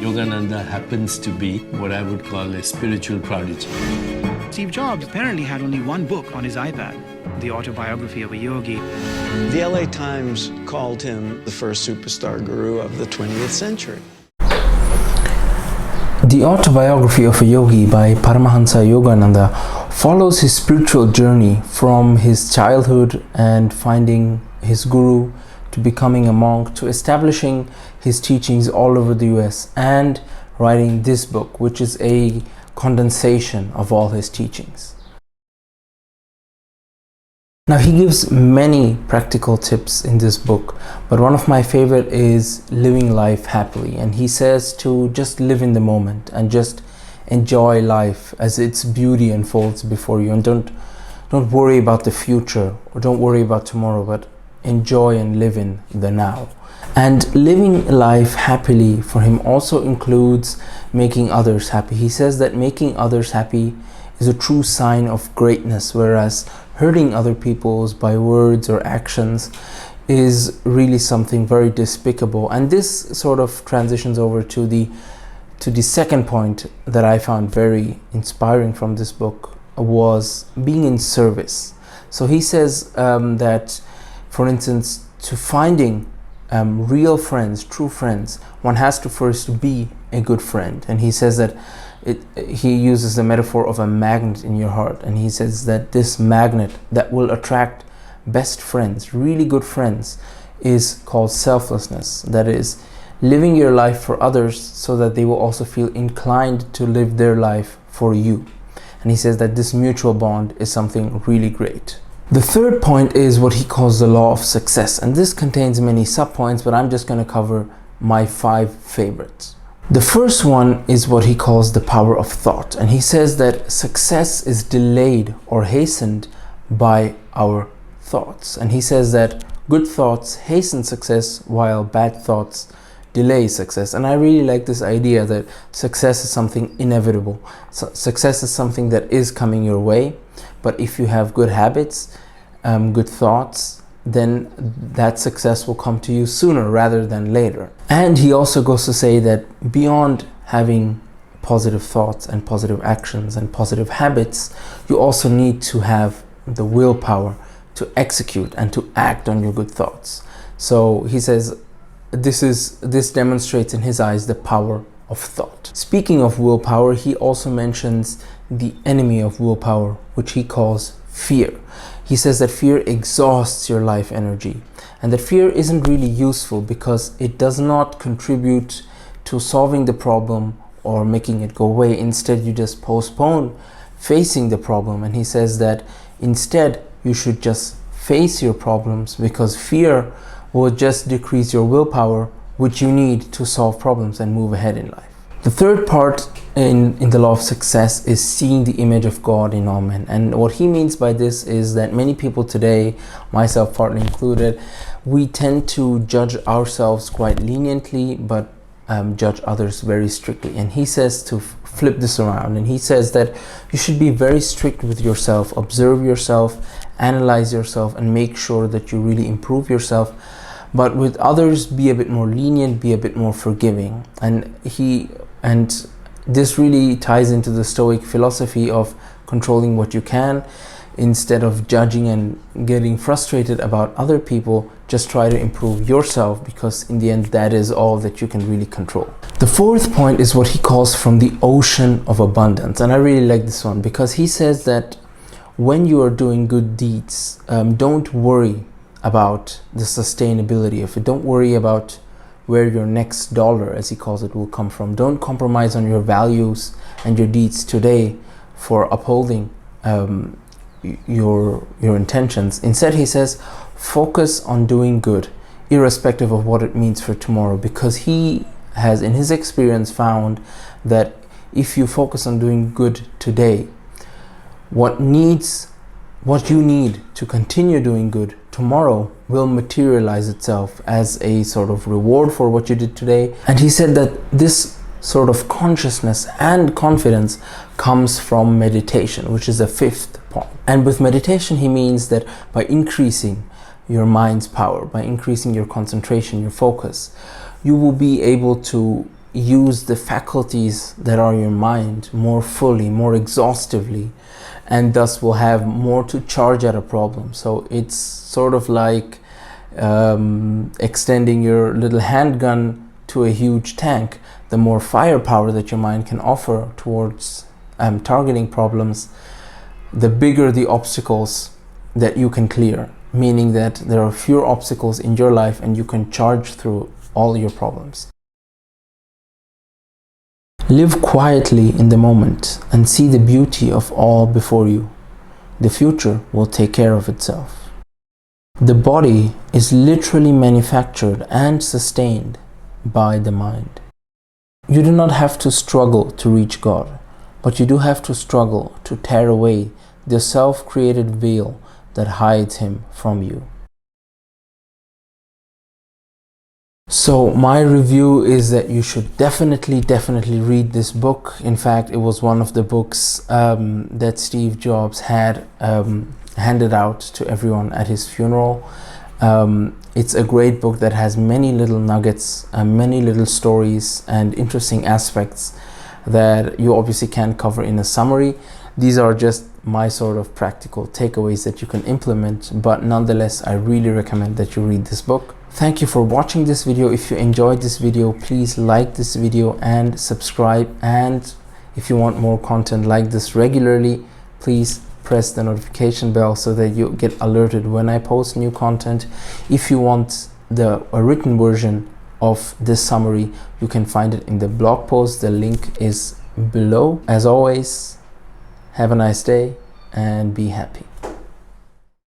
Yogananda happens to be what I would call a spiritual prodigy. Steve Jobs apparently had only one book on his iPad, The Autobiography of a Yogi. The LA Times called him the first superstar guru of the 20th century. The Autobiography of a Yogi by Paramahansa Yogananda follows his spiritual journey from his childhood and finding his guru to becoming a monk to establishing his teachings all over the US and writing this book, which is a condensation of all his teachings. Now, he gives many practical tips in this book, but one of my favorite is living life happily. And he says to just live in the moment and just enjoy life as its beauty unfolds before you, and don't worry about the future or don't worry about tomorrow, but enjoy and live in the now. And living life happily for him also includes making others happy. He says that making others happy is a true sign of greatness, whereas hurting other people by words or actions is really something very despicable. And this sort of transitions over to the second point that I found very inspiring from this book, was being in service. So he says that, for instance, to finding real friends, true friends, one has to first be a good friend. And he says that he uses the metaphor of a magnet in your heart, and he says that this magnet that will attract best friends, really good friends, is called selflessness. That is, living your life for others so that they will also feel inclined to live their life for you. And he says that this mutual bond is something really great. The third point is what he calls the law of success, and this contains many subpoints, but I'm just going to cover my 5 favorites. The first one is what he calls the power of thought, and he says that success is delayed or hastened by our thoughts. And he says that good thoughts hasten success while bad thoughts delay success. And I really like this idea that success is something inevitable. Success is something that is coming your way, but if you have good habits, good thoughts, then that success will come to you sooner rather than later. And he also goes to say that beyond having positive thoughts and positive actions and positive habits, you also need to have the willpower to execute and to act on your good thoughts. So he says this demonstrates in his eyes the power of thought. Speaking of willpower, he also mentions the enemy of willpower, which he calls fear. He says that fear exhausts your life energy, and that fear isn't really useful because it does not contribute to solving the problem or making it go away. Instead, you just postpone facing the problem. And he says that instead you should just face your problems, because fear will just decrease your willpower, which you need to solve problems and move ahead in life. The third part in the law of success is seeing the image of God in all men. And what he means by this is that many people today, myself partly included, we tend to judge ourselves quite leniently, but judge others very strictly. And he says to flip this around, and he says that you should be very strict with yourself, observe yourself, analyze yourself, and make sure that you really improve yourself. But with others, be a bit more lenient, be a bit more forgiving. And this really ties into the Stoic philosophy of controlling what you can. Instead of judging and getting frustrated about other people, just try to improve yourself, because in the end, that is all that you can really control. The fourth point is what he calls from the ocean of abundance. And I really like this one, because he says that when you are doing good deeds, don't worry about the sustainability of it. Don't worry about where your next dollar, as he calls it, will come from. Don't compromise on your values and your deeds today for upholding your intentions. Instead, he says, focus on doing good, irrespective of what it means for tomorrow, because he has, in his experience, found that if you focus on doing good today, what you need to continue doing good tomorrow will materialize itself as a sort of reward for what you did today. And he said that this sort of consciousness and confidence comes from meditation, which is the fifth point. And with meditation, he means that by increasing your mind's power, by increasing your concentration, your focus, you will be able to use the faculties that are your mind more fully, more exhaustively, and thus will have more to charge at a problem. So it's sort of like extending your little handgun to a huge tank. The more firepower that your mind can offer towards targeting problems, the bigger the obstacles that you can clear, meaning that there are fewer obstacles in your life and you can charge through all your problems. Live quietly in the moment and see the beauty of all before you. The future will take care of itself. The body is literally manufactured and sustained by the mind. You do not have to struggle to reach God, but you do have to struggle to tear away the self-created veil that hides Him from you. So my review is that you should definitely read this book. In fact, it was one of the books that Steve Jobs had handed out to everyone at his funeral. It's a great book that has many little nuggets, many little stories and interesting aspects that you obviously can't cover in a summary. These are just my sort of practical takeaways that you can implement, but nonetheless, I really recommend that you read this book. Thank you for watching this video. If you enjoyed this video, please like this video and subscribe. And if you want more content like this regularly, please press the notification bell so that you get alerted when I post new content. If you want a written version of this summary, you can find it in the blog post. The link is below. As always, have a nice day and be happy.